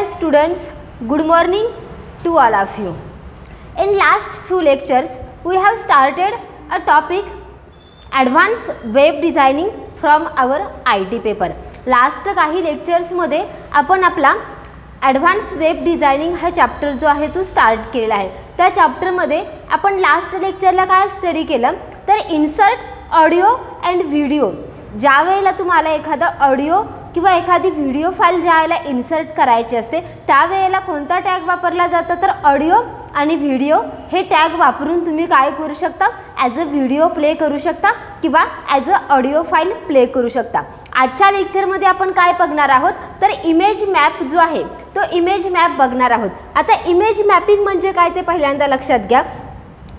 students, good morning to all of you. In last few lectures we have started a topic advanced web designing from our IT paper. Last काही lectures मध्ये आपण आपला advance web designing हा chapter जो आहे तो start केलेला आहे. त्या चॅप्टर मध्ये आपण लास्ट लेक्चरला काय स्टडी केलं तर इन्सर्ट ऑडिओ अँड व्हिडिओ. ज्या वेळेला तुम्हाला एखादा ऑडिओ किंवा एखादी व्हिडिओ फाईल ज्या वेळेला इन्सर्ट करायची असते त्यावेळेला कोणता टॅग वापरला जातो तर ऑडिओ आणि व्हिडिओ हे टॅग वापरून तुम्ही काय करू शकता ॲज अ व्हिडिओ प्ले करू शकता किंवा as a audio file play करू शकता. आजच्या लेक्चरमध्ये आपण काय बघणार आहोत तर इमेज मॅप जो आहे तो इमेज मॅप बघणार आहोत. आता इमेज मॅपिंग म्हणजे काय ते पहिल्यांदा लक्षात घ्या.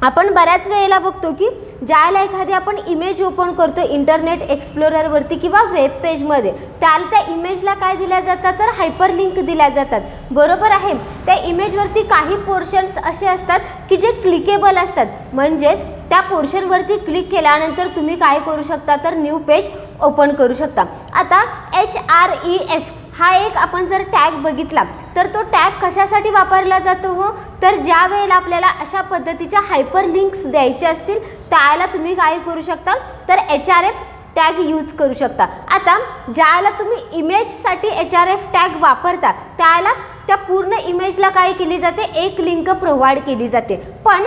आपण बऱ्याच वेळेला बघतो की ज्याला एखादी आपण इमेज ओपन करतो इंटरनेट एक्सप्लोररवरती किंवा वेब पेजमध्ये त्याला त्या इमेजला काय दिल्या जातात तर हायपरलिंक दिल्या जातात. बरोबर आहे. त्या इमेजवरती काही पोर्शन्स असे असतात की जे क्लिकेबल असतात म्हणजेच त्या पोर्शनवरती क्लिक केल्यानंतर तुम्ही काय करू शकता तर न्यू पेज ओपन करू शकता. आता HREF हा एक आपण जर टॅग बघितला तर तो टॅग कशासाठी वापरला जातो हो तर ज्या वेळेला आपल्याला अशा पद्धतीच्या हायपरलिंक्स द्यायचे असतील त्याला तुम्ही काय करू शकता तर HRF टॅग यूज करू शकता. आता ज्याला तुम्ही इमेजसाठी HRF टॅग वापरता त्याला त्या पूर्ण इमेजला काय केली जाते एक लिंक प्रोव्हाइड केली जाते. पण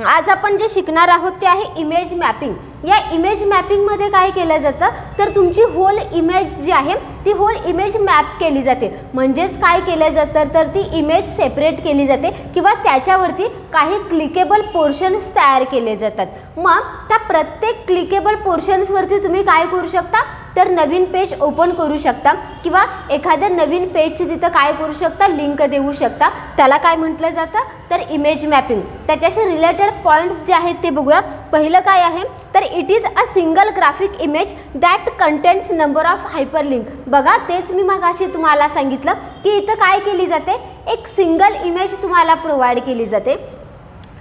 आज आपण जे शिकणार आहोत ते आहे इमेज मॅपिंग. या इमेज मॅपिंगमध्ये काय केलं जातं तर तुमची होल इमेज जी आहे ती होल इमेज मॅप केली जाते. म्हणजेच काय केलं जातं तर ती इमेज सेपरेट केली जाते किंवा त्याच्यावरती काही क्लिकेबल पोर्शन्स तयार केले जातात. मग त्या प्रत्येक क्लिकेबल पोर्शन्सवरती तुम्ही काय करू शकता तर नवीन पेज ओपन करू शकता किंवा एखाद्या नवीन पेजची तिथं काय करू शकता लिंक देऊ शकता. त्याला काय म्हटलं जातं तर इमेज मॅपिंग. त्याच्याशी रिलेटेड पॉईंट्स जे आहेत ते बघूया. पहिलं काय आहे तर it is a single graphic image that contains number of hyperlink. बघा तेच मी मगाशी तुम्हाला सांगितलं की इथं काय केली जाते एक सिंगल इमेज तुम्हाला प्रोव्हाइड केली जाते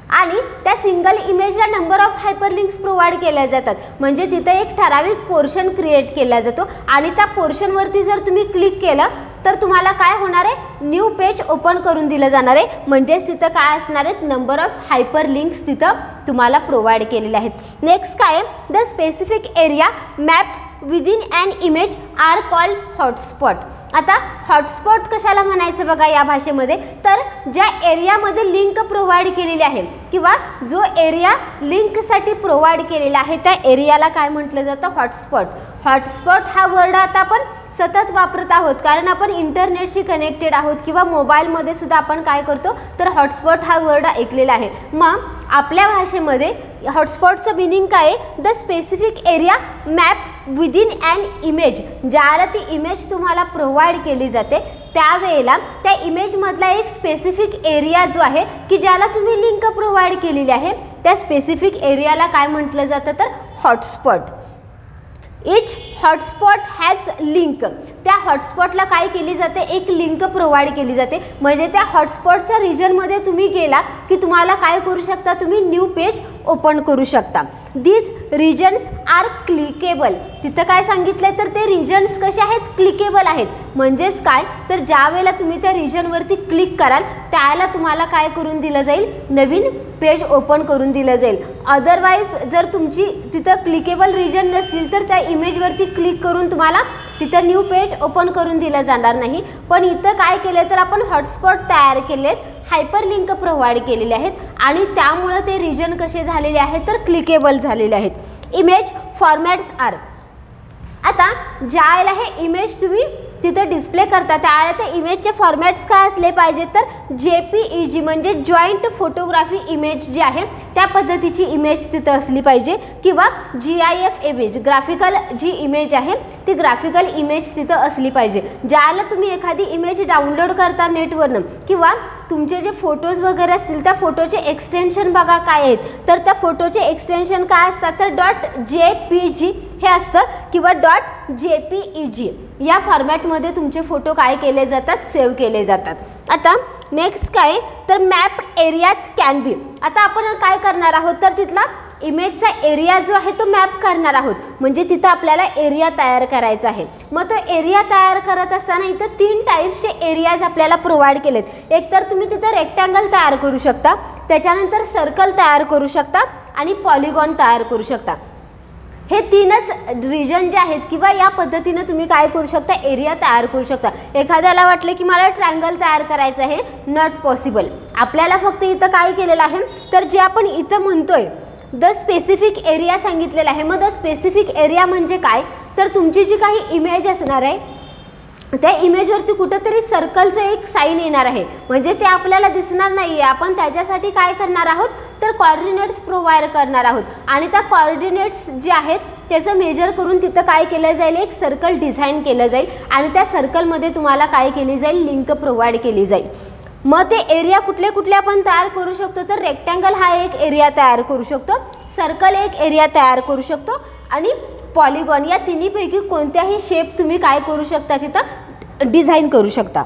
आणि त्या सिंगल इमेजला नंबर ऑफ हायपरलिंक्स प्रोव्हाइड केल्या जातात. म्हणजे तिथे एक ठराविक पोर्शन क्रिएट केला जातो आणि त्या पोर्शनवरती जर तुम्ही क्लिक केलं तर तुम्हाला काय होणार आहे न्यू पेज ओपन करून दिलं जाणार आहे. म्हणजेच तिथं काय असणार आहेत नंबर ऑफ हायपरलिंक्स तिथं तुम्हाला प्रोव्हाइड केलेले आहेत. नेक्स्ट काय the specific area map within an image are called hotspot. आता हॉटस्पॉट कशाला म्हणायचं बघा या भाषेमध्ये तर ज्या एरियामध्ये लिंक प्रोव्हाइड केलेली आहे किंवा जो एरिया लिंकसाठी प्रोव्हाइड केलेला आहे त्या एरियाला काय म्हटलं जातं हॉटस्पॉट. हॉटस्पॉट हा वर्ड आता आपण सतत वापरत आहोत कारण आपण इंटरनेटशी कनेक्टेड आहोत किंवा मोबाईलमध्ये सुद्धा आपण काय करतो तर हॉटस्पॉट हा वर्ड ऐकलेला आहे. मग आपल्या भाषेमध्ये हॉटस्पॉटचं मिनिंग काय आहे the specific area map within an image. ज्याला ती इमेज तुम्हाला प्रोव्हाइड केली जाते त्यावेळेला त्या इमेजमधला एक स्पेसिफिक एरिया जो आहे की ज्याला तुम्ही लिंक प्रोव्हाइड केलेली आहे त्या स्पेसिफिक एरियाला काय म्हटलं जातं तर hotspot. Each hotspot has link. त्या हॉटस्पॉटला काय केली जाते एक लिंक प्रोव्हाइड केली जाते. म्हणजे त्या हॉटस्पॉटच्या रिजनमध्ये तुम्ही गेला की तुम्हाला काय करू शकता तुम्ही न्यू पेज ओपन करू शकता. These regions are clickable. तिथं काय सांगितलं तर ते रिजन्स कसे आहेत क्लिकेबल आहेत. म्हणजेच काय तर ज्या वेळेला तुम्ही त्या रिजनवरती क्लिक कराल त्याला तुम्हाला काय करून दिलं जाईल नवीन पेज ओपन करून दिलं जाईल. अदरवाईज जर तुमची तिथं क्लिकेबल रिजन नसतील तर त्या इमेजवरती क्लिक करून तुम्हाला तिथं न्यू पेज ओपन करून दिलं जाणार नाही. पण इथं काय केलं तर आपण हॉटस्पॉट तयार केलेत हायपरलिंक प्रोव्हाइड केलेले आहेत आणि त्यामुळे ते रिजन कसे झालेले आहेत तर क्लिकेबल झालेले आहेत. Image formats are. आता ज्यावेळेला हे इमेज तुम्ही तिथं डिस्प्ले करता त्यावेळेला त्या इमेजचे फॉर्मॅट्स काय असले पाहिजेत तर JPEG म्हणजे जॉईंट फोटोग्राफी इमेज जी आहे त्या पद्धतीची इमेज तिथं असली पाहिजे किंवा GIF इमेज ग्राफिकल जी इमेज आहे ती ग्राफिकल इमेज तिथं असली पाहिजे. ज्याला तुम्ही एखादी इमेज डाउनलोड करता नेटवरनं किंवा तुमचे जे फोटोज वगैरे असतील त्या फोटोचे एक्सटेन्शन बघा काय आहेत तर त्या फोटोचे एक्सटेन्शन काय असतात तर .jpg हे असतं किंवा .jpeg या फॉर्मॅटमध्ये तुमचे फोटो काय केले जातात सेव्ह केले जातात. आता नेक्स्ट काय तर मॅप एरियाज कॅन बी. आता आपण काय करणार आहोत तर तिथला इमेजचा एरिया जो आहे तो मॅप करणार आहोत, म्हणजे तिथं आपल्याला एरिया तयार करायचा आहे. मग तो एरिया तयार करत असताना इथं 3 टाईप्सचे एरियाज आपल्याला प्रोव्हाइड केलेत. एक तर तुम्ही तिथं रेक्टँगल तयार करू शकता, त्याच्यानंतर सर्कल तयार करू शकता आणि पॉलिगॉन तयार करू शकता. हे 3च रिजन जे आहेत किंवा या पद्धतीनं तुम्ही काय करू शकता, एरिया तयार करू शकता. एखाद्याला वाटलं की मला ट्रायंगल तयार करायचं आहे, नॉट पॉसिबल. आपल्याला फक्त इथं काय केलेलं आहे, तर जे आपण इथं म्हणतोय द स्पेसिफिक एरिया सांगितलेला आहे. मग द स्पेसिफिक एरिया म्हणजे काय, तर तुमची जी काही इमेज असणार आहे त्या इमेजवरती कुठंतरी सर्कलचं एक साईन येणार आहे, म्हणजे ते आपल्याला दिसणार नाही आहे. आपण त्याच्यासाठी काय करणार आहोत, तर कोऑर्डिनेट्स प्रोव्हाइड करणार आहोत आणि त्या कोऑर्डिनेट्स जे आहेत त्याचं मेजर करून तिथं काय केलं जाईल, एक सर्कल डिझाईन केलं जाईल आणि त्या सर्कलमध्ये तुम्हाला काय केली जाईल, लिंक प्रोव्हाइड केली जाईल. मग ते एरिया कुठले कुठले आपण तयार करू शकतो, तर रेक्टँगल हा एक एरिया तयार करू शकतो, सर्कल एक एरिया तयार करू शकतो आणि पॉलिगॉन, या तिन्हीपैकी कोणत्याही शेप तुम्ही काय करू शकता, तिथं डिझाईन करू शकता.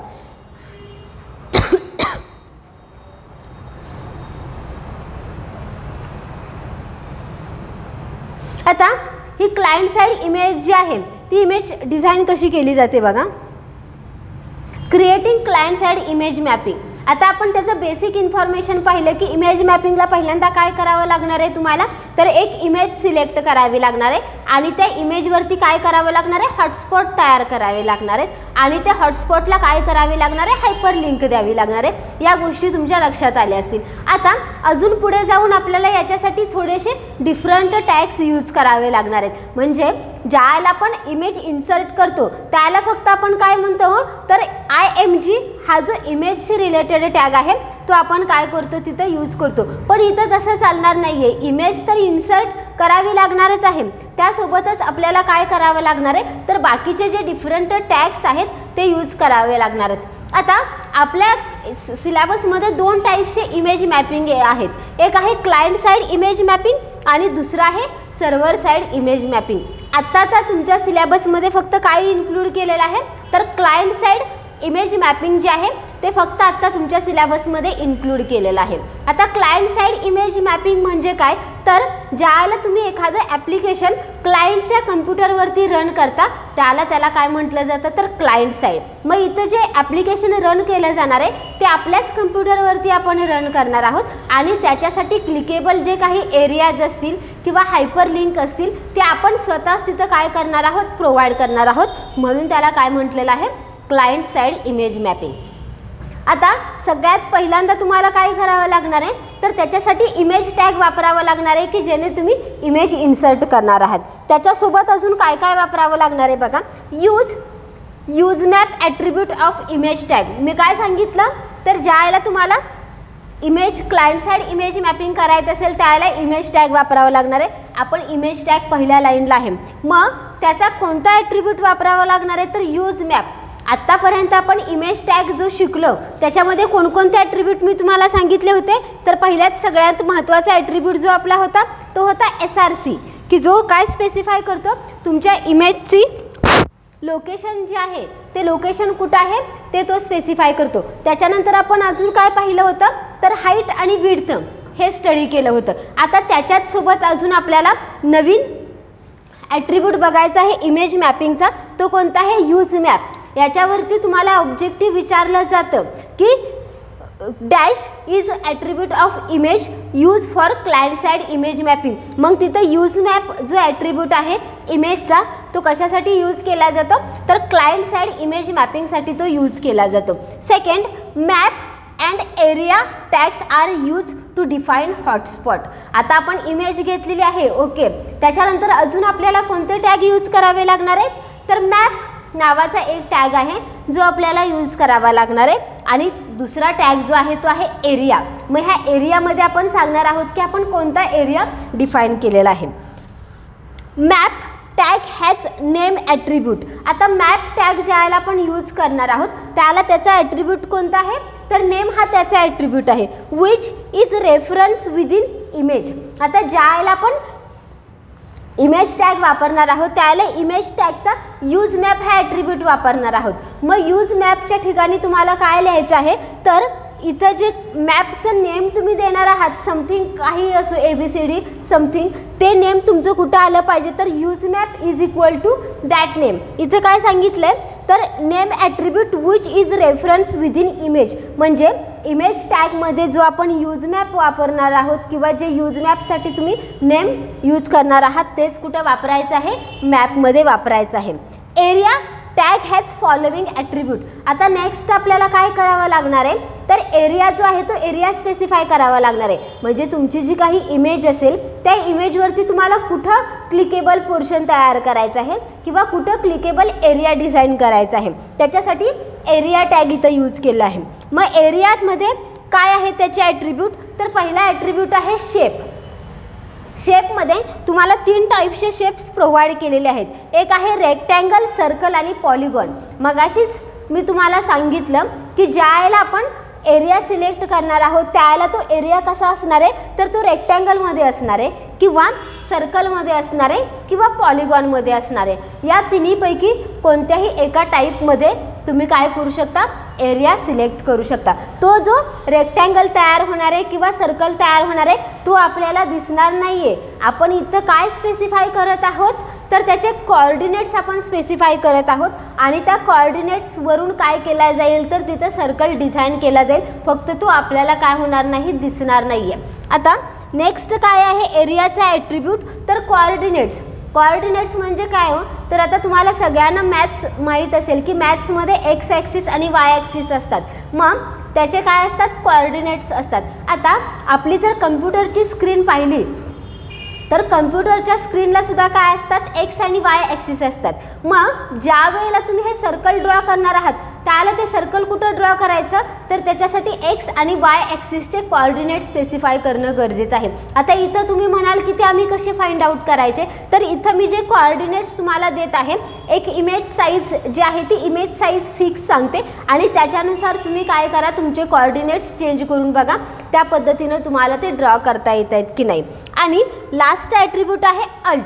आता ही क्लायंट साइड इमेज जी आहे ती इमेज डिझाईन कशी केली जाते बघा. Creating client side image mapping. आता आपण त्याचं बेसिक इन्फॉर्मेशन पाहिलं की इमेज मॅपिंगला पहिल्यांदा काय करावं लागणार आहे तुम्हाला, तर एक इमेज सिलेक्ट करावी लागणार आहे आणि त्या इमेजवरती काय करावं लागणार आहे, हॉटस्पॉट तयार करावे लागणार आहेत आणि त्या हॉटस्पॉटला काय करावे लागणार आहे, हायपर लिंक द्यावी लागणार आहे. या गोष्टी तुमच्या लक्षात आल्या असतील. आता अजून पुढे जाऊन आपल्याला याच्यासाठी थोडेसे डिफरंट टॅग्स यूज करावे लागणार आहेत. म्हणजे ज्याला आपण इमेज इन्सर्ट करतो त्याला फक्त आपण काय म्हणतो, तर IMG हा जो इमेजशी रिलेटेड टॅग आहे तो आपण काय करतो, तिथं यूज करतो. पण इथं तसं चालणार नाही आहे. इमेज तर इन्सर्ट करावी लागणारच आहे, त्यासोबतच आपल्याला काय करावं लागणार आहे, तर बाकीचे जे डिफरंट टॅग्स आहेत ते यूज करावे लागणार आहेत. आता आपल्या सिलेबसमध्ये 2 टाईप्सचे इमेज मॅपिंग आहेत. एक आहे क्लायंट साइड इमेज मॅपिंग आणि दुसरं आहे सर्व्हर साइड इमेज मॅपिंग. आता तुमच्या सिलेबसमध्ये फक्त काय इन्क्लूड केलेलं आहे, तर क्लायंट साइड इमेज मॅपिंग जे आहे ते फक्त आता तुमच्या सिलेबसमध्ये इन्क्लूड केलेलं आहे. आता क्लायंट साइड इमेज मॅपिंग म्हणजे काय, तर ज्याला तुम्ही एखादं ॲप्लिकेशन क्लायंटच्या कम्प्युटरवरती रन करता त्याला काय म्हटलं जातं, तर क्लायंट साइड. मग इथं जे ॲप्लिकेशन रन केलं जाणार आहे ते आपल्याच कम्प्युटरवरती आपण रन करणार आहोत आणि त्याच्यासाठी क्लिकेबल जे काही एरियाज असतील किंवा हायपर लिंक असतील ते आपण स्वतःच तिथं काय करणार आहोत, प्रोव्हाइड करणार आहोत. म्हणून त्याला काय म्हटलेलं आहे, क्लायंट साइड इमेज मॅपिंग. आता सगळ्यात पहिल्यांदा तुम्हाला काय करावं लागणार आहे, तर त्याच्यासाठी इमेज टॅग वापरावं लागणार आहे की जेणे तुम्ही इमेज इन्सर्ट करणार आहात. त्याच्यासोबत अजून काय काय वापरावं लागणार आहे बघा. Use map attribute of image tag. मी काय सांगितलं, तर ज्याला तुम्हाला image client side image mapping करायचं असेल त्याला इमेज टॅग वापरावं लागणार आहे. आपण इमेज टॅग पहिल्या लाईनला आहे. मग त्याचा कोणता ॲट्रिब्यूट वापरावा लागणार आहे, तर यूज मॅप. आत्तापर्यंत आपण इमेज टॅग जो शिकलो त्याच्यामध्ये कोणकोणते ॲट्रिब्यूट मी तुम्हाला सांगितले होते, तर पहिल्यात सगळ्यात महत्त्वाचा ॲट्रिब्यूट जो आपला होता तो होता SRC, की जो काय स्पेसिफाय करतो, तुमच्या इमेजची लोकेशन जे आहे ते लोकेशन कुठं आहे ते तो स्पेसिफाय करतो. त्याच्यानंतर आपण अजून काय पाहिलं होतं, तर हाईट आणि विड्थ हे स्टडी केलं होतं. आता त्याच्याच सोबत अजून आपल्याला नवीन ॲट्रिब्यूट बघायचा आहे इमेज मॅपिंगचा. तो कोणता आहे, यूज मॅप. याच्यावरती तुम्हाला ऑब्जेक्टिव्ह विचारलं जातं की dash is attribute of image use for client side image mapping. मग तिथं यूज मॅप जो ॲट्रिब्यूट आहे इमेजचा तो कशासाठी यूज केला जातो, तर क्लायंट साइड इमेज मॅपिंगसाठी तो यूज केला जातो. Second, map and area tags are use to define hotspot. आता आपण इमेज घेतलेली आहे, ओके. त्याच्यानंतर अजून आपल्याला कोणते टॅग यूज करावे लागणार आहेत, तर मॅप नावाचा एक टॅग आहे जो आपल्याला यूज करावा लागणार आहे आणि दुसरा टॅग जो आहे तो आहे एरिया. मग ह्या एरियामध्ये आपण सांगणार आहोत की आपण कोणता एरिया डिफाईन केलेला आहे. Map tag has name attribute. आता मॅप टॅग ज्याला आपण यूज करणार आहोत त्याला त्याचा ॲट्रिब्यूट कोणता आहे, तर नेम हा त्याचा ॲट्रिब्यूट आहे. Which is reference within image. आता ज्याला आपण इमेज टॅग वापरणार आहोत त्याला इमेज टॅगचा यूज मॅप हा ॲट्रिब्यूट वापरणार आहोत. मग यूज मॅपच्या ठिकाणी तुम्हाला काय लिहायचं आहे, तर इथं जे मॅपचं नेम तुम्ही देणार आहात समथिंग काही असो ABCD समथिंग ते नेम तुमचं कुठं आलं पाहिजे तर use map is equal to that name. इथं काय सांगितलं आहे तर name attribute which is reference within image म्हणजे इमेज टॅगमध्ये जो आपण यूज मॅप वापरणार आहोत किंवा जे यूज मॅपसाठी तुम्ही नेम यूज करणार आहात तेच कुठं वापरायचं आहे मॅपमध्ये वापरायचं आहे. Area tag has following attribute. आता नेक्स्ट आपल्याला काय करावं लागणार आहे तर एरिया जो आहे तो एरिया स्पेसिफाय करावा लागणार आहे. म्हणजे तुमची जी काही इमेज असेल त्या इमेजवरती तुम्हाला कुठं क्लिकेबल पोर्शन तयार करायचं आहे किंवा कुठं क्लिकेबल एरिया डिझाईन करायचं आहे त्याच्यासाठी एरिया टॅग इथं यूज केला आहे. मग एरियामध्ये काय आहे त्याचे ॲट्रिब्यूट तर पहिला ॲट्रिब्यूट आहे शेप. शेपमध्ये तुम्हाला 3 टाईप्सचे शेप्स प्रोव्हाइड केलेले आहेत. एक आहे रेक्टँगल, सर्कल आणि पॉलिगॉन. मगाशीच मी तुम्हाला सांगितलं की ज्यावेळेला आपण एरिया सिलेक्ट करणार आहोत त्यावेळेला तो एरिया कसा असणार आहे तर तो रेक्टँगलमध्ये असणार आहे किंवा सर्कलमध्ये असणार आहे किंवा पॉलिगॉनमध्ये असणार आहे. या तिन्हीपैकी कोणत्याही एका टाईपमध्ये तुम्ही काय करू शकता एरिया सिलेक्ट करू शकता. तो जो रेक्टँगल तयार होणार आहे किंवा सर्कल तयार होणार आहे तो आपल्याला दिसणार नाही आहे. आपण इथं काय स्पेसिफाय करत आहोत तर त्याचे कोऑर्डिनेट्स आपण स्पेसिफाय करत आहोत आणि त्या कोऑर्डिनेट्सवरून काय केला जाईल तर तिथं सर्कल डिझाईन केला जाईल. फक्त तो आपल्याला काय होणार नाही दिसणार नाही आहे. आता नेक्स्ट काय आहे एरियाचा ॲट्रिब्यूट तर कोऑर्डिनेट्स. कोऑर्डिनेट्स म्हणजे काय हो तर आता तुम्हाला सगळ्यांना मॅथ्स माहीत असेल की मॅथ्समध्ये एक्स ॲक्सिस आणि वाय ॲक्सिस असतात. मग त्याचे काय असतात कोऑर्डिनेट्स असतात. आता आपली जर कम्प्युटरची स्क्रीन पाहिली तर कम्प्युटरच्या स्क्रीनला सुद्धा काय असतात एक्स आणि वाय ॲक्सिस असतात. मग ज्या वेळेला तुम्ही हे सर्कल ड्रॉ करणार आहात त्याला ते सर्कल कुठं ड्रॉ करायचं तर त्याच्यासाठी एक्स आणि वाय ॲक्सिसचे कोऑर्डिनेट स्पेसिफाय करणं गरजेचं आहे. आता इथं तुम्ही म्हणाल की ते आम्ही कसे फाइंड आउट करायचे तर इथं मी जे कोऑर्डिनेट्स तुम्हाला देत आहे एक इमेज साईज जी आहे ती इमेज साईज फिक्स सांगते आणि त्याच्यानुसार तुम्ही काय करा तुमचे कोऑर्डिनेट्स चेंज करून बघा त्या पद्धतीनं तुम्हाला ते ड्रॉ करता येत आहेत की नाही. आणि लास्ट ॲट्रिब्यूट आहे अल्ट.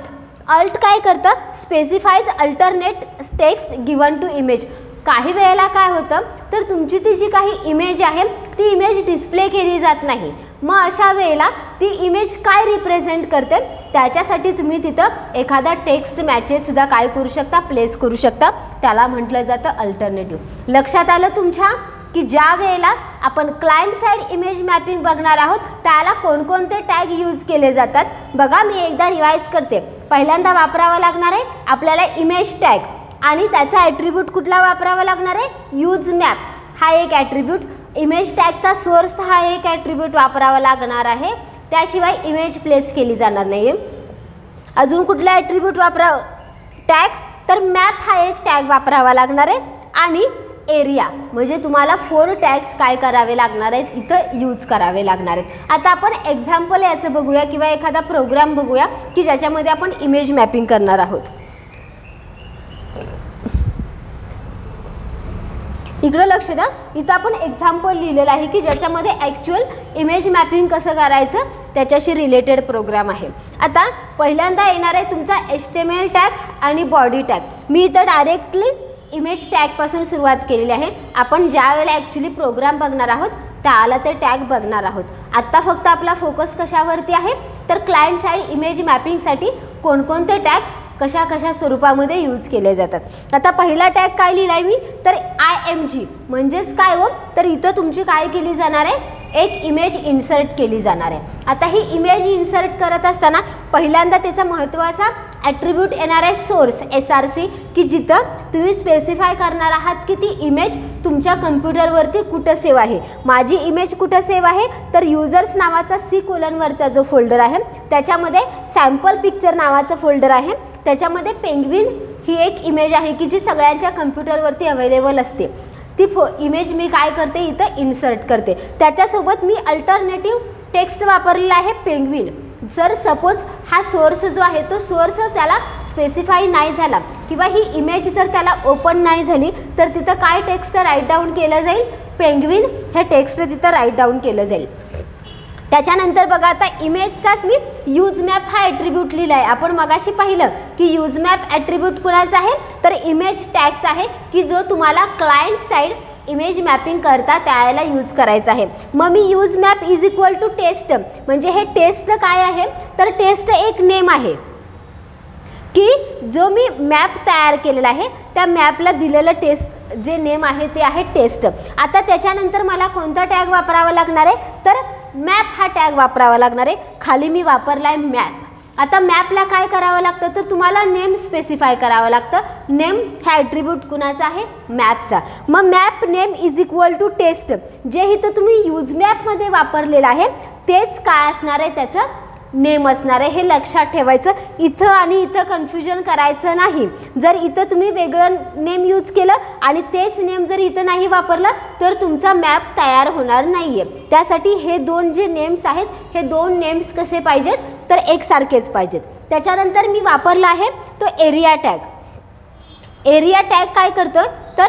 अल्ट काय करतं specifies alternate text given to image. काही वेळेला काय होतं तर तुमची ती जी काही इमेज आहे ती इमेज डिस्प्ले केली जात नाही. मग अशा वेळेला ती इमेज काय रिप्रेझेंट करते त्याच्यासाठी तुम्ही तिथं एखादा टेक्स्ट मॅसेजसुद्धा काय करू शकता प्लेस करू शकता. त्याला म्हटलं जातं अल्टरनेटिव्ह. लक्षात आलं तुमच्या की ज्या वेळेला आपण क्लायंट साईड इमेज मॅपिंग बघणार आहोत त्याला कोणकोणते टॅग यूज केले जातात. बघा मी एकदा रिवाइज करते. पहिल्यांदा वापरावा लागणार आहे आपल्याला इमेज टॅग आणि त्याचा ॲट्रिब्यूट कुठला वापरावा लागणार आहे यूज मॅप हा एक ॲट्रिब्यूट. इमेज टॅगचा सोर्स हा एक ॲट्रिब्यूट वापरावा लागणार आहे. त्याशिवाय इमेज प्लेस केली जाणार नाही आहे. अजून कुठला ॲट्रिब्यूट वापरा टॅग तर मॅप हा एक टॅग वापरावा लागणार आहे. आणि एरिया म्हणजे तुम्हाला 4 टॅग्स काय करावे लागणार आहेत इथं यूज करावे लागणार आहेत. आता आपण एक्झाम्पल याचं बघूया किंवा एखादा प्रोग्राम बघूया की ज्याच्यामध्ये आपण इमेज मॅपिंग करणार आहोत. इकडं लक्ष द्या. इथं आपण एक्झाम्पल लिहिलेलं आहे की ज्याच्यामध्ये ॲक्च्युअल इमेज मॅपिंग कसं करायचं त्याच्याशी रिलेटेड प्रोग्राम आहे. आता पहिल्यांदा येणार आहे तुमचा HTML टॅग आणि बॉडी टॅग. मी इथं डायरेक्टली इमेज टॅगपासून सुरुवात केलेली आहे. आपण ज्या वेळेला ॲक्च्युली प्रोग्राम बघणार आहोत त्याला ते टॅग बघणार आहोत. आत्ता फक्त आपला फोकस कशावरती आहे तर क्लायंट साईड इमेज मॅपिंगसाठी कोणकोणते टॅग कशा कशा स्वरूपामध्ये यूज केले जातात. आता पहिला टॅग काय लिहिला आहे मी तर IMG म्हणजेच काय हो तर इथं तुमची काय केली जाणार आहे एक इमेज इन्सर्ट केली जाणार आहे. आता ही इमेज इन्सर्ट करत असताना पहिल्यांदा त्याचा महत्त्वाचा ॲट्रिब्यूट येणार आहे सोर्स SRC की जिथं तुम्ही स्पेसिफाय करणार आहात की ती इमेज तुमच्या कम्प्युटरवरती कुठं सेव्ह आहे. माझी इमेज कुठं सेव्ह आहे तर युजर्स नावाचा C:\वरचा जो फोल्डर आहे त्याच्यामध्ये सॅम्पल पिक्चर नावाचं फोल्डर आहे. त्याच्यामध्ये पेंग्विन ही एक इमेज आहे की जी सगळ्यांच्या कम्प्युटरवरती अवेलेबल असते. ती इमेज मी काय करते इथं इन्सर्ट करते. त्याच्यासोबत मी अल्टरनेटिव्ह टेक्स्ट वापरलेला आहे पेंग्विन. जर सपोज हा सोर्स जो आहे तो सोर्स त्याला स्पेसिफाई नाही झाला किंवा ही इमेज जर त्याला ओपन नाही झाली तर तिथं काय टेक्स्ट राईट डाऊन केलं जाईल पेंग्विन हे टेक्स्ट तिथं राईट डाऊन केलं जाईल. त्याच्यानंतर बघा आता इमेजचाच मी यूज मॅप हा ॲट्रिब्यूट लिहिला आहे. आपण मगाशी पाहिलं की यूज मॅप ॲट्रिब्यूट कुणाचा आहे तर इमेज टॅगचा आहे की जो तुम्हाला क्लायंट साईड इमेज मॅपिंग करता त्याला यूज करायचं आहे. मग मी use map is equal to test, म्हणजे हे टेस्ट काय आहे तर टेस्ट एक नेम आहे की जो मी मॅप तयार केलेला आहे त्या मॅपला दिलेलं टेस्ट जे नेम आहे ते आहे टेस्ट. आता त्याच्यानंतर मला कोणता टॅग वापरावा लागणार आहे तर मॅप हा टॅग वापरावा लागणार आहे. खाली मी वापरला आहे मॅप. आता मॅपला काय करावं लागतं तर तुम्हाला नेम स्पेसिफाय करावं लागतं. नेम हा ॲट्रिब्यूट कुणाचा आहे मॅपचा. मग map name is equal to test, जे इथं तुम्ही यूज मॅपमध्ये वापरलेलं आहे तेच काय असणार आहे त्याचं नेम असणार आहे. हे लक्षात ठेवायचं. इथं आणि इथं कन्फ्युजन करायचं नाही. जर इथं तुम्ही वेगळं नेम यूज केलं आणि तेच नेम जर इथं नाही वापरलं तर तुमचा मॅप तयार होणार नाही आहे. त्यासाठी हे दोन जे नेम्स आहेत हे दोन नेम्स कसे पाहिजेत तर एकसारखेच पाहिजेत. त्याच्यानंतर मी वापरला आहे तो एरिया टॅग. एरिया टॅग काय करतं तर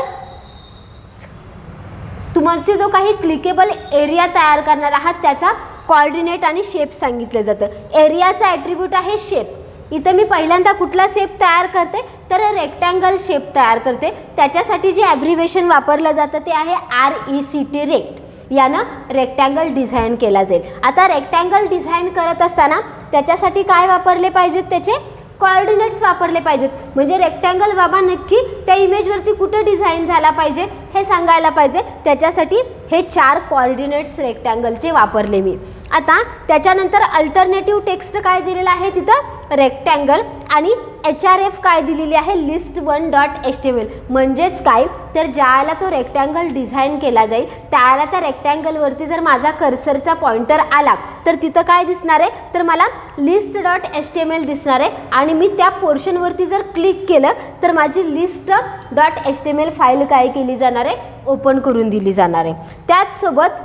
तुमचे जो काही क्लिकेबल एरिया तयार करणार आहात त्याचा कोऑर्डिनेट आणि शेप सांगितलं जातं. एरियाचा ॲट्रिब्यूट आहे शेप. इथं मी पहिल्यांदा कुठला शेप तयार करते तर रेक्टँगल शेप तयार करते. त्याच्यासाठी जे ॲब्रिव्हिएशन वापरलं जातं ते आहे RECT रेक्ट. यानं रेक्टँगल डिझाईन केला जाईल. आता रेक्टँगल डिझाईन करत असताना त्याच्यासाठी काय वापरले पाहिजेत त्याचे कोऑर्डिनेट्स वापरले पाहिजेत. म्हणजे रेक्टँगल बाबा नक्की त्या इमेजवरती कुठं डिझाईन झाला पाहिजे हे सांगायला पाहिजे. त्याच्यासाठी हे 4 कोऑर्डिनेट्स रेक्टँगलचे वापरले मी. आता त्याच्यानंतर अल्टरनेटिव्ह टेक्स्ट काय दिलेलं आहे तिथं रेक्टँगल आणि HRF काय दिलेली आहे list1.html. म्हणजेच काय तर ज्याला तो रेक्टँगल डिझाईन केला जाईल त्याला त्या रेक्टँगलवरती जर माझा कर्सरचा पॉइंटर आला तर तिथं काय दिसणार आहे तर मला list.html दिसणार आहे. आणि मी त्या पोर्शनवरती जर क्लिक केलं तर माझी list.html फाईल काय केली जाणार आहे ओपन करून दिली जाणार आहे. त्याचसोबत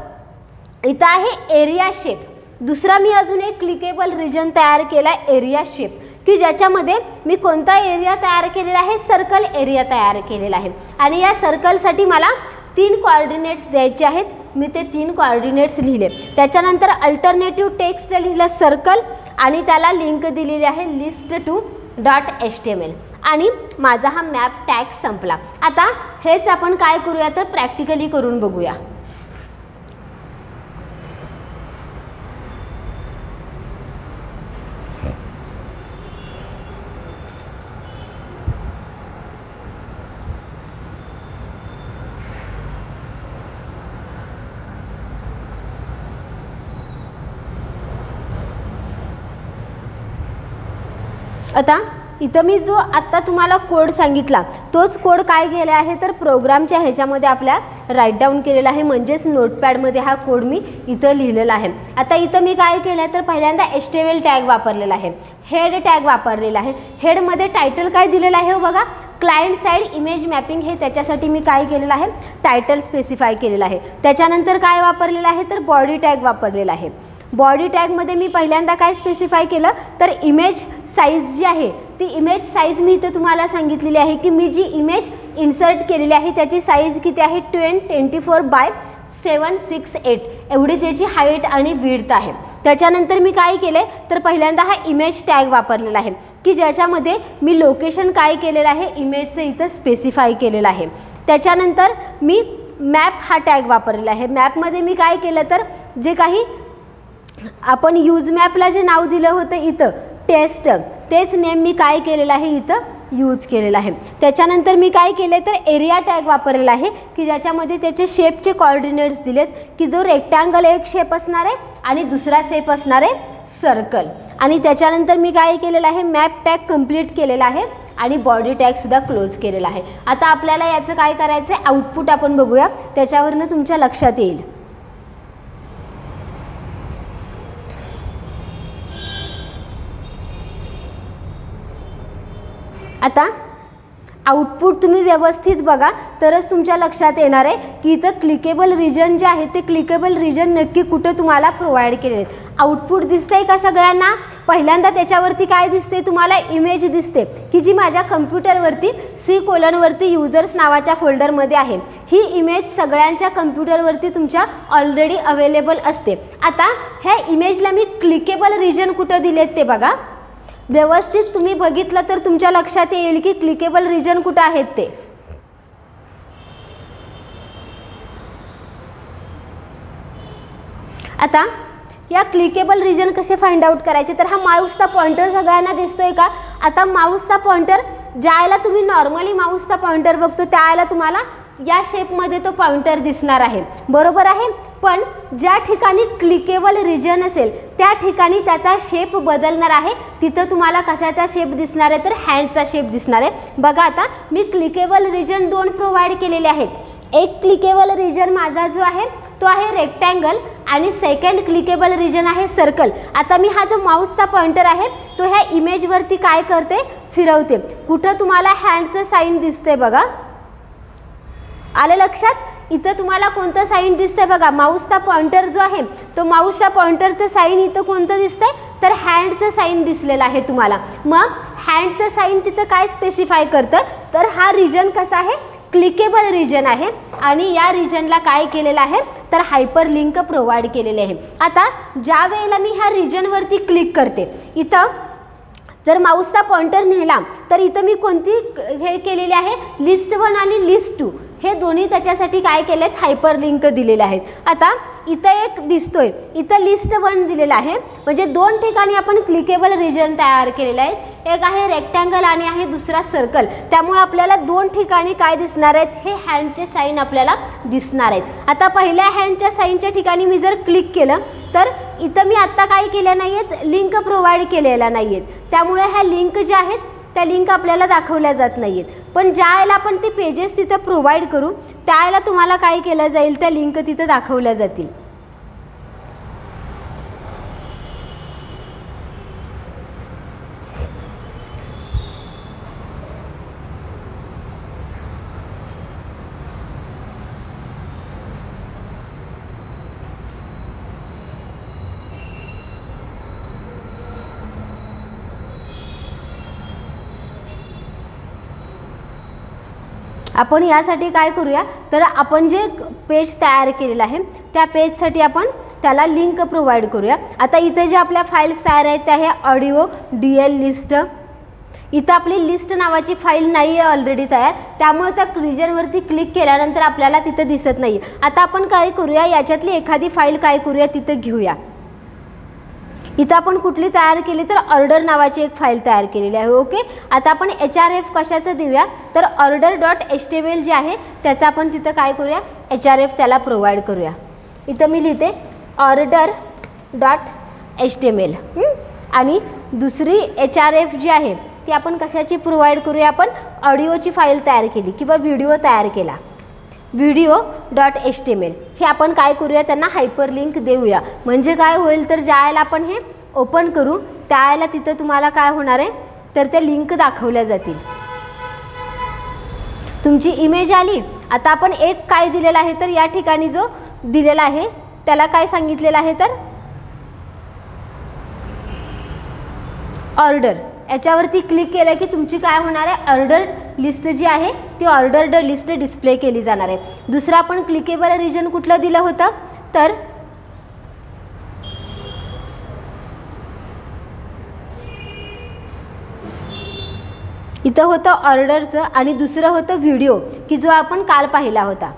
इथं आहे एरिया शेप. दुसरा मी अजून एक क्लिकेबल रिजन तयार केला एरिया शेप की ज्याच्यामध्ये मी कोणता एरिया तयार केलेला आहे सर्कल एरिया तयार केलेला आहे. आणि या सर्कलसाठी मला 3 कोऑर्डिनेट्स द्यायचे आहेत. मी ते 3 कोऑर्डिनेट्स लिहिले. त्याच्यानंतर अल्टरनेटिव्ह टेक्स्ट लिहिलं सर्कल आणि त्याला लिंक दिलेली आहे list2.html आणि माझा हा मॅप टॅग संपला. आता हेच आपण काय करूया तर प्रॅक्टिकली करून बघूया. आता इथं मी जो आत्ता तुम्हाला कोड सांगितला तोच कोड काय केला आहे तर प्रोग्रामच्या ह्याच्यामध्ये आपल्या राईट डाऊन केलेला आहे. म्हणजेच नोटपॅडमध्ये हा कोड मी इथं लिहिलेला आहे. आता इथं मी काय केलं आहे तर पहिल्यांदा HTML टॅग वापरलेला आहे. हेड टॅग वापरलेला आहे. हेडमध्ये टायटल काय दिलेलं आहे बघा क्लायंट साईड इमेज मॅपिंग. हे त्याच्यासाठी मी काय केलेलं आहे टायटल स्पेसिफाय केलेलं आहे. त्याच्यानंतर काय वापरलेलं आहे तर बॉडी टॅग वापरलेला आहे. बॉडी टॅगमध्ये मी पहिल्यांदा काय स्पेसिफाय केलं तर इमेज साईज जी आहे ती इमेज साईज मी इथं तुम्हाला सांगितलेली आहे की मी जी इमेज इन्सर्ट केलेली आहे त्याची साईज किती आहे 24x768 एवढी त्याची हाईट आणि विड्थ आहे. त्याच्यानंतर मी काय केले तर पहिल्यांदा हा इमेज टॅग वापरलेला आहे की ज्याच्यामध्ये मी लोकेशन काय केलेलं आहे इमेजचं इथं स्पेसिफाय केलेलं आहे. त्याच्यानंतर मी मॅप हा टॅग वापरलेला आहे. मॅपमध्ये मी काय केलं तर जे काही आपण यूज मॅपला जे नाव दिलं होतं इथं टेस्ट तेच नेम मी काय केलेलं आहे इथं यूज केलेलं आहे. त्याच्यानंतर मी काय केले तर एरिया टॅग वापरलेला आहे की ज्याच्यामध्ये त्याचे शेपचे कोऑर्डिनेट्स दिलेत की जो रेक्टँगल एक शेप असणार आहे आणि दुसरा शेप असणार आहे सर्कल. आणि त्याच्यानंतर मी काय केलेलं आहे मॅप टॅग कंप्लीट केलेला आहे आणि बॉडी टॅगसुद्धा क्लोज केलेला आहे. आता आपल्याला याचं काय करायचं आहे आउटपुट आपण बघूया त्याच्यावरनं तुमच्या लक्षात येईल. आता आउटपुट तुम्ही व्यवस्थित बघा तरच तुमच्या लक्षात येणार आहे की इथं क्लिकेबल रिजन जे आहे ते क्लिकेबल रिजन नक्की कुठं तुम्हाला प्रोव्हाइड केले आहेत. आउटपुट दिसतंय का सगळ्यांना. पहिल्यांदा त्याच्यावरती काय दिसते तुम्हाला इमेज दिसते की जी माझ्या कम्प्युटरवरती C:\वरती युजर्स नावाच्या फोल्डरमध्ये आहे. ही इमेज सगळ्यांच्या कम्प्युटरवरती तुमच्या ऑलरेडी अवेलेबल असते. आता ह्या इमेजला मी क्लिकेबल रिजन कुठं दिलेत ते बघा. व्यवस्थित तुम्ही बघितलं तर तुमच्या लक्षात येईल की क्लिकेबल रिजन कुठं आहेत ते. आता या क्लिकेबल रिजन कसे फाइंड आउट करायचे, तर हा माऊसचा पॉइंटर सगळ्यांना दिसतोय का? आता माऊसचा पॉइंटर ज्याला तुम्ही नॉर्मली माऊसचा पॉइंटर बघतो त्याला तुम्हाला या शेपमध्ये तो पॉइंटर दिसणार आहे, बरोबर आहे. पण ज्या ठिकाणी क्लिकेबल रिजन असेल त्या ठिकाणी त्याचा शेप बदलणार आहे. तिथं तुम्हाला कशाचा शेप दिसणार आहे, तर हँडचा शेप दिसणार आहे. बघा आता मी क्लिकेबल रिजन 2 प्रोव्हाइड केलेले आहेत. एक क्लिकेबल रिजन माझा जो आहे तो आहे रेक्टँगल आणि सेकंड क्लिकेबल रिजन आहे सर्कल. आता मी हा जो माऊसचा पॉइंटर आहे तो ह्या इमेजवरती काय करते, फिरवते. कुठं तुम्हाला हँडचं साईन दिसते बघा, आलं लक्षात? इथं तुम्हाला कोणतं साईन दिसतंय बघा, माऊसचा पॉइंटर जो आहे तो माऊसचा पॉइंटरचं साईन इथं कोणतं दिसतंय, तर हँडचं साईन दिसलेलं आहे तुम्हाला. मग हँडचं साईन तिथं काय स्पेसिफाय करतं, तर हा रिजन कसा आहे, क्लिकेबल रिजन आहे आणि या रिजनला काय केलेलं आहे, तर हायपरलिंक प्रोव्हाइड केलेले आहे. आता ज्या वेळेला मी ह्या रिजनवरती क्लिक करते, इथं जर माऊसचा पॉइंटर नेला तर इथं मी कोणती हे केलेली आहे, लिस्ट 1 आणि लिस्ट 2 हे दोन्ही त्याच्यासाठी काय केले आहेत, हायपरलिंक दिलेले आहेत. आता इथं एक दिसतोय, इथं लिस्ट 1 दिलेला आहे, म्हणजे 2 ठिकाणी आपण क्लिकेबल रिजन तयार केलेले आहेत. एक आहे रेक्टँगल आणि आहे दुसरा सर्कल. त्यामुळे आपल्याला 2 ठिकाणी काय दिसणार आहेत, हे हँडचे साईन आपल्याला दिसणार आहेत. आता पहिल्या हँडच्या साईनच्या ठिकाणी मी जर क्लिक केलं तर इथं मी आत्ता काय केलं नाही आहेत, लिंक प्रोव्हाइड केलेल्या नाही आहेत. त्यामुळे ह्या लिंक ज्या आहेत त्या लिंक आपल्याला दाखवल्या जात नाही आहेत. पण ज्या वेळेला आपण ते पेजेस तिथं प्रोव्हाइड करू त्यावेळेला तुम्हाला काय केलं जाईल, त्या लिंक तिथं दाखवल्या जातील. आपण यासाठी काय करूया, तर आपण जे पेज तयार केलेलं आहे त्या पेजसाठी आपण त्याला लिंक प्रोव्हाइड करूया. आता इथे जे आपल्या फाईल्स तयार आहेत त्या आहे ऑडिओ DL लिस्ट. इथं आपली लिस्ट नावाची फाईल नाही आहे ऑलरेडी तयार, त्यामुळे त्या रिजनवरती क्लिक केल्यानंतर आपल्याला तिथं दिसत नाही. आता आपण काय करूया, याच्यातली एखादी फाईल काय करूया तिथं घेऊया. इथं आपण कुठली तयार केली, तर ऑर्डर नावाची एक फाईल तयार केलेली आहे. ओके, आता आपण HRF कशाचं देऊया, तर order.html जे आहे त्याचं आपण तिथं काय करूया, HRF त्याला प्रोव्हाइड करूया. इथं मी लिहिते order.html आणि दुसरी HRF जी आहे ती आपण कशाची प्रोव्हाइड करूया, आपण ऑडिओची फाईल तयार केली किंवा व्हिडिओ तयार केला, video.html हे आपण काय करूया, त्यांना हायपरलिंक देऊया. म्हणजे काय होईल, तर ज्यावेळेला आपण हे ओपन करू त्यावेळेला तिथं तुम्हाला काय होणार आहे, तर त्या लिंक दाखवल्या जातील. तुमची इमेज आली. आता आपण एक काय दिलेला आहे, तर या ठिकाणी जो दिलेला आहे त्याला काय सांगितलेलं आहे, तर ऑर्डर. याच्यावरती क्लिक केलं की तुमची काय होणार आहे, ऑर्डर लिस्ट जी आहे ती ऑर्डर्ड लिस्ट डिस्प्ले केली जाणार आहे. दुसरा आपण क्लिकेबल रिजन कुठलं दिलं होतं, तर इथं होतं ऑर्डरचं आणि दुसरं होतं व्हिडिओ की जो आपण काल पाहिला होता.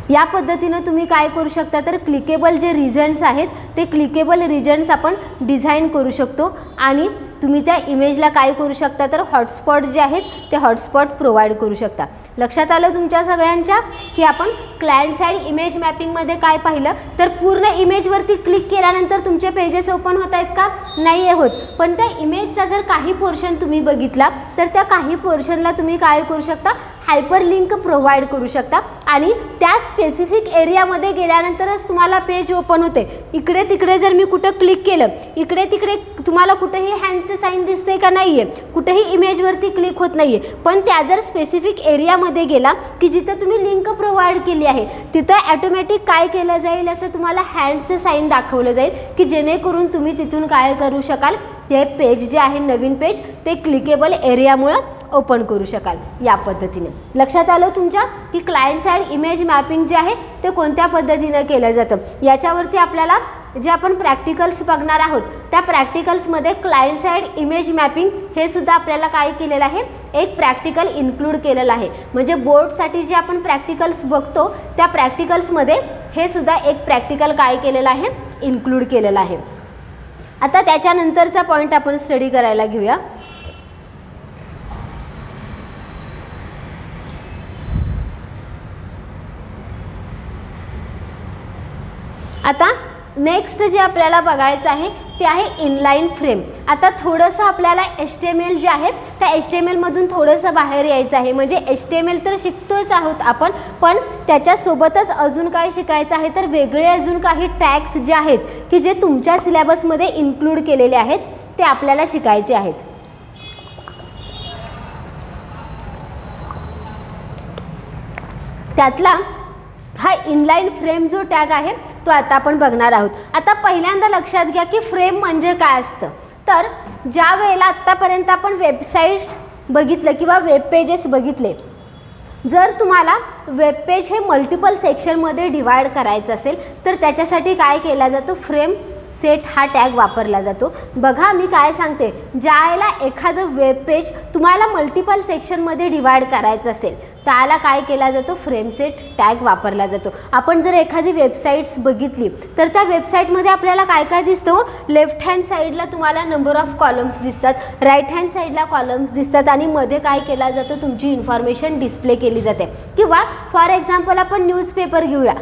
या पद्धतीने तुम्ही काय करू शकता, तर क्लिकेबल जे रिजन्स आहेत ते क्लिकेबल रिजन्स आपण डिझाईन करू शकतो आणि तुम्ही त्या इमेजला काय करू शकता, तर हॉटस्पॉट जे आहेत ते हॉटस्पॉट प्रोव्हाइड करू शकता. लक्षात आलं तुमच्या सगळ्यांच्या की आपण क्लायंट साइड इमेज मॅपिंगमध्ये काय पाहिलं, तर पूर्ण इमेजवरती क्लिक केल्यानंतर तुमचे पेजेस ओपन होत आहेत का, नाही होत. पण त्या इमेजचा जर काही पोर्शन तुम्ही बघितला तर त्या काही पोर्शनला तुम्ही काय करू शकता, हायपरलिंक प्रोव्हाइड करू शकता आणि त्या स्पेसिफिक एरियामध्ये गेल्यानंतरच तुम्हाला पेज ओपन होते. इकडे तिकडे जर मी कुठं क्लिक केलं, इकडे तिकडे तुम्हाला कुठेही हँडचं साईन दिसते का, नाही आहे, कुठेही इमेजवरती क्लिक होत नाही आहे. पण त्या जर स्पेसिफिक एरियामध्ये गेला की जिथं तुम्ही लिंक प्रोव्हाइड केली आहे तिथं ॲटोमॅटिक काय केलं जाईल, असं तुम्हाला हँडचं साईन दाखवलं जाईल की जेणेकरून तुम्ही तिथून काय करू शकाल, ते पेज जे आहे नवीन पेज ते क्लिकेबल एरियामुळं ओपन करू शकाल. या पद्धतीने लक्षात आलं तुमच्या की क्लायंट साइड इमेज मॅपिंग जे आहे ते कोणत्या पद्धतीने केलं जातं. याच्यावरती आपल्याला जे आपण प्रॅक्टिकल्स बघणार आहोत त्या प्रॅक्टिकल्समध्ये क्लायंट साईड इमेज मॅपिंग हे सुद्धा आपल्याला काय केलेलं आहे, एक प्रॅक्टिकल इन्क्लूड केलेलं आहे. म्हणजे बोर्डसाठी जे आपण प्रॅक्टिकल्स बघतो त्या प्रॅक्टिकल्समध्ये हे सुद्धा एक प्रॅक्टिकल काय केलेलं आहे, इन्क्लूड केलेलं आहे. आता त्याच्यानंतरचा पॉईंट आपण स्टडी करायला घेऊया. आता नेक्स्ट जे आपल्याला बघायचं आहे ते आहे इनलाइन फ्रेम. आता थोडंसं आपल्याला HTML जे आहे त्या HTML मधून थोडंसं बाहेर यायचं आहे. म्हणजे HTML तर शिकतोच आहोत आपण, पण त्याच्यासोबतच अजून काय शिकायचं आहे तर वेगळे अजून काही टॅग्स जे आहेत की जे तुमच्या सिलेबसमध्ये इन्क्लूड केलेले आहेत ते आपल्याला शिकायचे आहेत. त्यातला हा इनलाइन फ्रेम जो टॅग आहे तो आता आपण बघणार आहोत. आता पहिल्यांदा लक्षात घ्या की फ्रेम म्हणजे काय असतं. तर ज्या वेळेला आत्तापर्यंत आपण वेबसाईट बघितलं किंवा वेब पेजेस बघितले, जर तुम्हाला वेब पेज हे मल्टिपल सेक्शनमध्ये डिवाइड करायचं असेल तर त्याच्यासाठी काय केला जातो, फ्रेम सेट हा टॅग वापरला जातो. बघा मी काय सांगते, ज्यावेळेला एखादं वेब पेज तुम्हाला मल्टिपल सेक्शनमध्ये डिवाइड करायचं असेल त्याला काय केला जातो, फ्रेम सेट टॅग वापरला जातो. आपण जर एखादी वेबसाईट्स बघितली तर त्या वेबसाईटमध्ये आपल्याला काय काय दिसतं, लेफ्ट हँड साईडला तुम्हाला नंबर ऑफ कॉलम्स दिसतात, राईट हँड साईडला कॉलम्स दिसतात आणि मध्ये काय केला जातो, तुमची इन्फॉर्मेशन डिस्प्ले केली जाते. किंवा फॉर एक्झाम्पल आपण न्यूजपेपर घेऊया.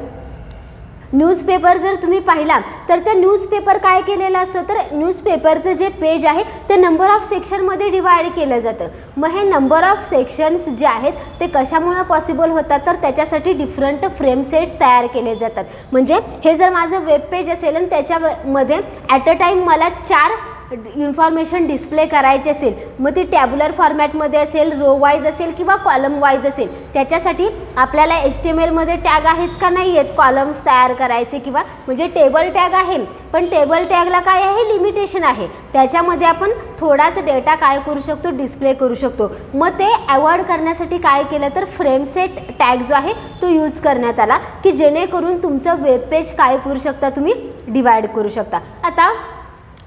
न्यूजपेपर जर तुम्ही पाहिला तर त्या न्यूजपेपर काय केलेलं असतं तर न्यूजपेपरचं जे पेज आहे ते नंबर ऑफ सेक्शनमध्ये डिवाइड केलं जातं. मग हे नंबर ऑफ सेक्शन्स जे आहेत ते कशामुळे पॉसिबल होतात तर त्याच्यासाठी डिफरंट फ्रेम सेट तयार केले जातात. म्हणजे हे जर माझं वेब पेज असेल आणि त्याच्यामध्ये ॲट अ टाईम मला 4 इन्फॉर्मेशन डिस्प्ले करायची असेल, मग ती टॅब्युलर फॉर्मॅटमध्ये असेल, रो वाईज असेल किंवा कॉलम वाईज असेल, त्याच्यासाठी आपल्याला HTMLमध्ये टॅग आहेत का नाही आहेत कॉलम्स तयार करायचे किंवा म्हणजे टेबल टॅग आहे. पण टेबल टॅगला काय आहे, लिमिटेशन आहे. त्याच्यामध्ये आपण थोडाच डेटा काय करू शकतो, डिस्प्ले करू शकतो. मग ते अवॉइड करण्यासाठी काय केलं तर फ्रेम सेट टॅग जो आहे तो यूज करण्यात आला की जेणेकरून तुमचं वेब पेज काय करू शकता, तुम्ही डिवाइड करू शकता. आता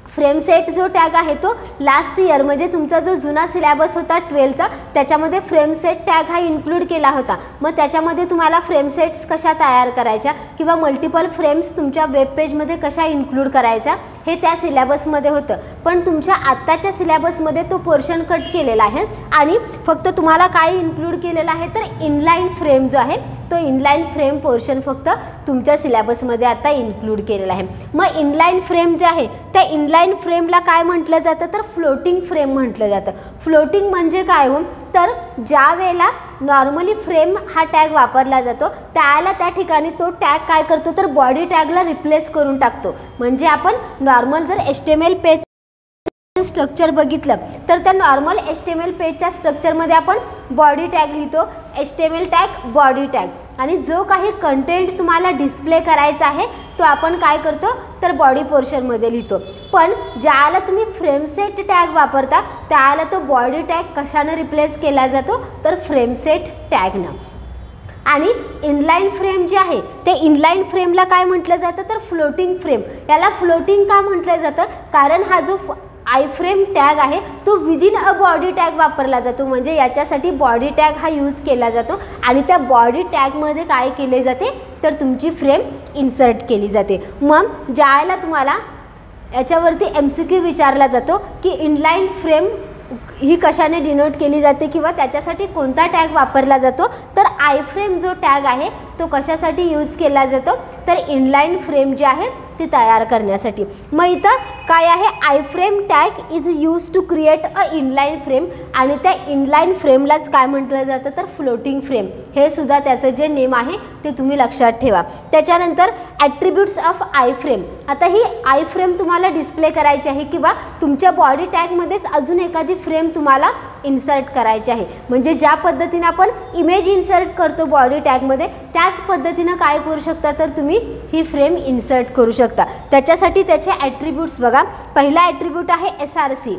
फ्रेम सेट जो टॅग आहे तो लास्ट इयर म्हणजे तुमचा जो जुना सिलेबस होता 12चा त्याच्यामध्ये फ्रेम सेट टॅग हा इन्क्लूड केला होता. मग त्याच्यामध्ये तुम्हाला फ्रेम सेट्स कशा तयार करायच्या किंवा मल्टिपल फ्रेम्स तुमच्या वेब पेजमध्ये कशा इन्क्लूड करायच्या हे त्या सिलेबसमध्ये होतं. पण तुमच्या आत्ताच्या सिलेबसमध्ये तो पोर्शन कट केलेला आहे आणि फक्त तुम्हाला काय इन्क्लूड केलेला आहे तर इनलाइन फ्रेम जो आहे तो इनलाइन फ्रेम पोर्शन फक्त तुमच्या सिलेबसमध्ये आता इन्क्लूड केलेला आहे. मग इनलाइन फ्रेम जे आहे त्या इनलाइन फ्रेमला काय म्हटलं जातं तर फ्लोटिंग फ्रेम म्हटलं जातं. फ्लोटिंग म्हणजे काय हो तर ज्या वेळेला नॉर्मली फ्रेम हा टॅग वापरला जातो त्याला त्या ठिकाणी तो टॅग काय करतो तर बॉडी टॅगला रिप्लेस करून टाकतो. म्हणजे आपण नॉर्मल जर HTML पेज स्ट्रक्चर बघितलं तर त्या नॉर्मल HTML पेजच्या स्ट्रक्चरमध्ये आपण बॉडी टॅग लिहितो, HTML टॅग बॉडी टॅग, आणि जो काही कंटेंट तुम्हाला डिस्प्ले करायचा आहे तो आपण काय करतो तर बॉडी पोर्शनमध्ये लिहितो. पण ज्याला तुम्ही फ्रेम सेट टॅग वापरता त्याला तो बॉडी टॅग कशाने रिप्लेस केला जातो तर फ्रेम सेट टॅगनं. आणि इनलाइन फ्रेम जे आहे ते इनलाइन फ्रेमला काय म्हटलं जातं तर फ्लोटिंग फ्रेम. याला फ्लोटिंग का म्हटलं जातं कारण हा जो आयफ्रेम टॅग आहे तो विदिन अ बॉडी टॅग वापरला जातो. म्हणजे याच्यासाठी बॉडी टॅग हा यूज केला जातो आणि त्या बॉडी टॅगमध्ये काय केले जाते तर तुमची फ्रेम इन्सर्ट केली जाते. मग ज्याला तुम्हाला याच्यावरती MCQ विचारला जातो की इनलाइन फ्रेम ही कशाने डिनोट केली जाते किंवा त्याच्यासाठी कोणता टॅग वापरला जातो तर आयफ्रेम जो टॅग आहे तो कशासाठी यूज केला जातो तर इनलाइन फ्रेम जे आहे ती तयार करण्यासाठी. मग इथं काय आहे iframe tag is use to create a inline frame आणि त्या इनलाइन फ्रेमलाच काय म्हटलं जातं तर फ्लोटिंग फ्रेम. हे सुद्धा त्याचं जे नेम आहे ते तुम्ही लक्षात ठेवा. त्याच्यानंतर ॲट्रिब्यूट्स ऑफ आयफ्रेम. आता ही आयफ्रेम तुम्हाला डिस्प्ले करायची आहे किंवा तुमच्या बॉडी टॅगमध्येच अजून एखादी फ्रेम तुम्हाला इन्सर्ट करायची आहे. म्हणजे ज्या पद्धतीने आपण इमेज इन्सर्ट करतो बॉडी टॅगमध्ये त्याच पद्धतीनं काय करू शकता तर तुम्ही ही फ्रेम इन्सर्ट करू शकता. त्याच्यासाठी त्याचे ॲट्रिब्यूट्स बघा. पहिला ॲट्रिब्यूट आहे SRC.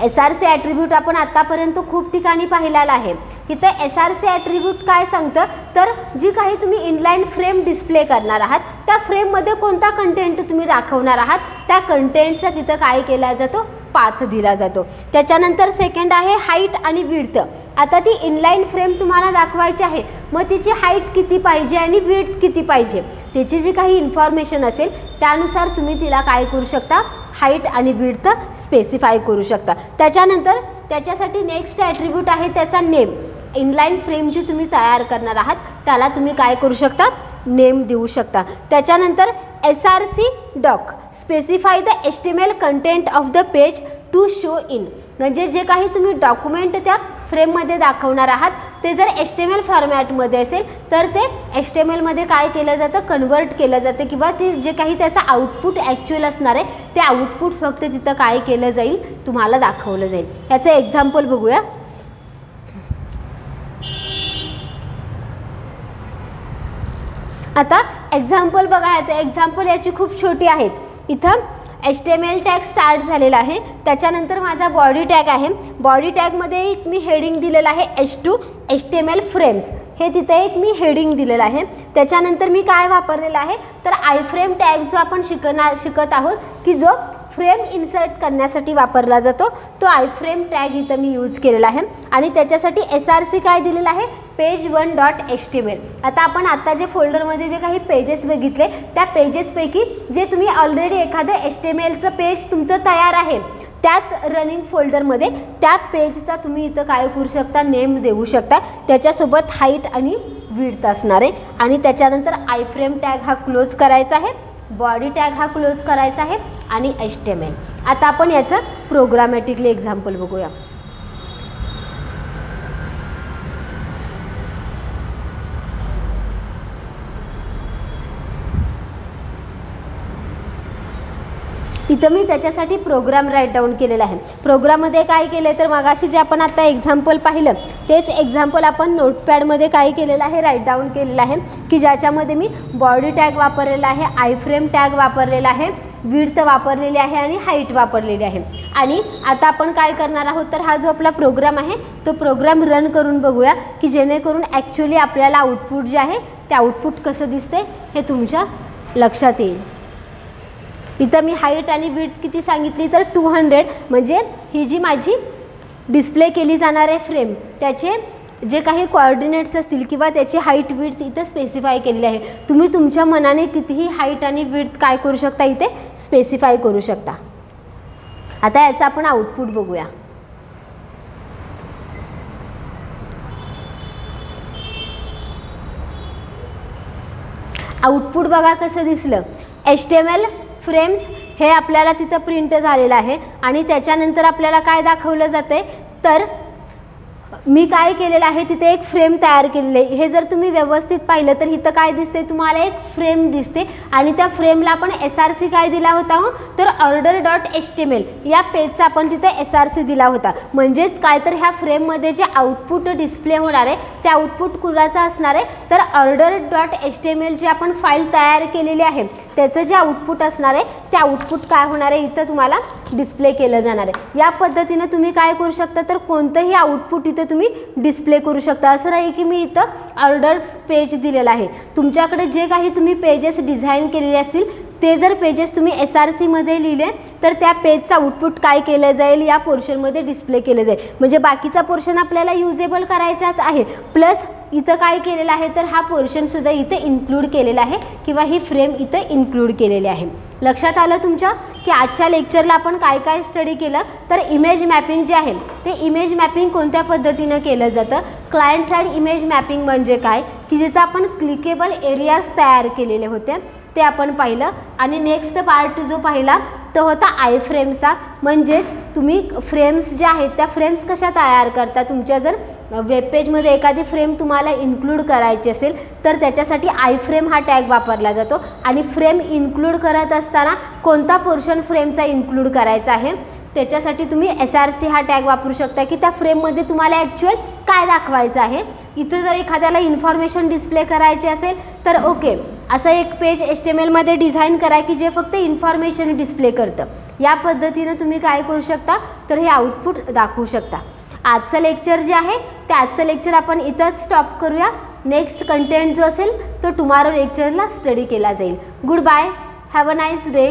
SRC ॲट्रिब्यूट आपण आतापर्यंत खूप ठिकाणी पाहिलेला आहे. इथं SRC ॲट्रिब्यूट काय सांगतं तर जी काही तुम्ही इनलाईन फ्रेम डिस्प्ले करणार आहात त्या फ्रेममध्ये कोणता कंटेंट तुम्ही दाखवणार आहात त्या कंटेंटचा तिथं काय केला जातो पाथ दिला जातो. त्याच्यानंतर सेकंड आहे हाईट आणि विड्थ. आता ती इनलाईन फ्रेम तुम्हाला दाखवायची आहे, मग तिची हाईट किती पाहिजे आणि विड्थ किती पाहिजे त्याची जी काही इन्फॉर्मेशन असेल त्यानुसार तुम्ही तिला काय करू शकता हाईट आणि विड्थ स्पेसिफाय करू शकता. त्याच्यानंतर त्याच्यासाठी नेक्स्ट ॲट्रिब्यूट आहे त्याचा नेम. इनलाईन फ्रेम जी तुम्ही तयार करणार आहात त्याला तुम्ही काय करू शकता नेम देऊ शकता. त्याच्यानंतर SRC doc specify the HTML content of the page to show in. म्हणजे जे काही तुम्ही डॉक्युमेंट त्या फ्रेममध्ये दाखवणार आहात ते जर HTML फॉर्मॅटमध्ये असेल तर ते HTMLमध्ये काय केलं जातं कन्वर्ट केलं जातं किंवा ते जे काही त्याचा आउटपुट ॲक्च्युअल असणार आहे ते आउटपुट फक्त तिथं काय केलं जाईल तुम्हाला दाखवलं जाईल. याचं एक्झाम्पल बघूया. आता एक्झाम्पल बघा. याचं एक्झाम्पल याची खूप छोटी आहेत. इथं HTML टॅग स्टार्ट झालेला आहे. त्याच्यानंतर माझा बॉडी टॅग आहे. बॉडी टॅगमध्ये एक मी हेडिंग दिलेलं आहे H2 HTML फ्रेम्स. हे तिथे एक मी हेडिंग दिलेलं आहे. त्याच्यानंतर मी काय वापरलेलं आहे तर iframe टॅग जो आपण शिकत आहोत की जो फ्रेम इन्सर्ट करण्यासाठी वापरला जातो तो iframe टॅग इथं मी यूज केलेला आहे. आणि त्याच्यासाठी SRC काय दिलेलं आहे page1.html. आता आपण आता जे फोल्डरमध्ये जे काही पेजेस बघितले त्या पेजेसपैकी जे तुम्ही ऑलरेडी एखादं HTMLचं पेज तुमचं तयार आहे त्याच रनिंग फोल्डरमध्ये त्या पेजचा तुम्ही इथं काय करू शकता नेम देऊ शकता. त्याच्यासोबत हाईट आणि विड्थ असणार आहे. आणि त्याच्यानंतर iframe टॅग हा क्लोज करायचा आहे, बॉडी टॅग हा क्लोज करायचा आहे आणि HTML. आता आपण याचं प्रोग्रामॅटिकली एक्झाम्पल बघूया. इथं मी त्याच्यासाठी प्रोग्राम राईट डाऊन केलेला आहे. प्रोग्राममध्ये काय केलं तर मगाशी जे आपण आता एक्झाम्पल पाहिलं तेच एक्झाम्पल आपण नोटपॅडमध्ये काय केलेलं आहे राईट डाऊन केलेलं आहे की ज्याच्यामध्ये मी बॉडी टॅग वापरलेला आहे, iframe टॅग वापरलेला आहे, विड्थ वापरलेली आहे आणि हाईट वापरलेली आहे. आणि आता आपण काय करणार आहोत तर हा जो आपला प्रोग्राम आहे तो प्रोग्राम रन करून बघूया की जेणेकरून ॲक्च्युअली आपल्याला आउटपुट जे आहे ते आउटपुट कसं दिसते हे तुमच्या लक्षात येईल. इथं मी हाईट आणि विड्थ किती सांगितली तर 200. म्हणजे ही जी माझी डिस्प्ले केली जाणार आहे फ्रेम त्याचे जे काही कोऑर्डिनेट्स असतील किंवा त्याची हाईट विड्थ इथं स्पेसिफाय केलेली आहे. तुम्ही तुमच्या मनाने कितीही हाईट आणि विड्थ काय करू शकता इथे स्पेसिफाय करू शकता. आता याचं आपण आउटपुट बघूया. आउटपुट बघा कसं दिसलं. HTML फ्रेम्स हे आपल्याला तिथं प्रिंट झालेलं आहे आणि त्याच्यानंतर आपल्याला काय दाखवलं जाते तर मी काय केलेलं आहे तिथे एक फ्रेम तयार केलेली आहे. हे जर तुम्ही व्यवस्थित पाहिलं तर इथं काय दिसते तुम्हाला एक फ्रेम दिसते आणि त्या फ्रेमला आपण SRC काय दिला होता तर order.html या पेजचा आपण तिथे SRC दिला होता. म्हणजेच काय तर ह्या फ्रेममध्ये जे आउटपुट डिस्प्ले होणार आहे ते आउटपुट कुणाचं असणार आहे तर order.html जी आपण फाईल तयार केलेली आहे त्याचं जे आउटपुट असणार आहे ते आउटपुट काय होणार आहे इथं तुम्हाला डिस्प्ले केलं जाणार आहे. या पद्धतीने तुम्ही काय करू शकता तर कोणतंही आउटपुट इथे तुम्ही डिस्प्ले करू शकता. असं नाही की मी इथं ऑर्डर पेज दिलेला आहे. तुमच्याकडे जे काही तुम्ही पेजेस डिझाईन केलेले असतील ते जर पेजेस तुम्ही SRC मध्ये लिहिले तर त्या पेजचा आउटपुट काय केलं जाईल या पोर्शनमध्ये डिस्प्ले केलं जाईल. म्हणजे बाकीचा पोर्शन आपल्याला युजेबल करायचाच आहे. प्लस इथं काय केलेलं आहे तर हा पोर्शनसुद्धा इथे इन्क्लूड केलेला आहे किंवा ही फ्रेम इथं इन्क्लूड केलेली आहे. लक्षात आलं तुमच्या की आजच्या लेक्चरला आपण काय काय स्टडी केलं तर इमेज मॅपिंग जे आहे ते इमेज मॅपिंग कोणत्या पद्धतीनं केलं जातं. क्लायंट साईड इमेज मॅपिंग म्हणजे काय की जिथं आपण क्लिकेबल एरियाज तयार केलेले होते ते आपण पाहिलं. आणि नेक्स्ट पार्ट जो पाहिला तो होता iframeचा. म्हणजेच तुम्ही फ्रेम्स ज्या आहेत त्या फ्रेम्स कशा तयार करता. तुमच्या जर वेबपेजमध्ये एखादी फ्रेम तुम्हाला इन्क्लूड करायची असेल तर त्याच्यासाठी iframe हा टॅग वापरला जातो. आणि फ्रेम इन्क्लूड करत असताना कोणता पोर्शन फ्रेमचा इन्क्लूड करायचा आहे त्याच्यासाठी तुम्ही SRC हा टॅग वापरू शकता की त्या फ्रेममध्ये तुम्हाला ॲक्च्युअल काय दाखवायचं आहे. इथं जर एखाद्याला इन्फॉर्मेशन डिस्प्ले करायची असेल तर ओके, असं एक पेज HTMLमध्ये डिझाईन करा की जे फक्त इन्फॉर्मेशन डिस्प्ले करतं. या पद्धतीनं तुम्ही काय करू शकता तर हे आउटपुट दाखवू शकता. आजचं लेक्चर जे आहे ते आजचं लेक्चर आपण इथंच स्टॉप करूया. नेक्स्ट कंटेंट जो असेल तो टुमारो लेक्चरला स्टडी केला जाईल. Good bye, have a nice day.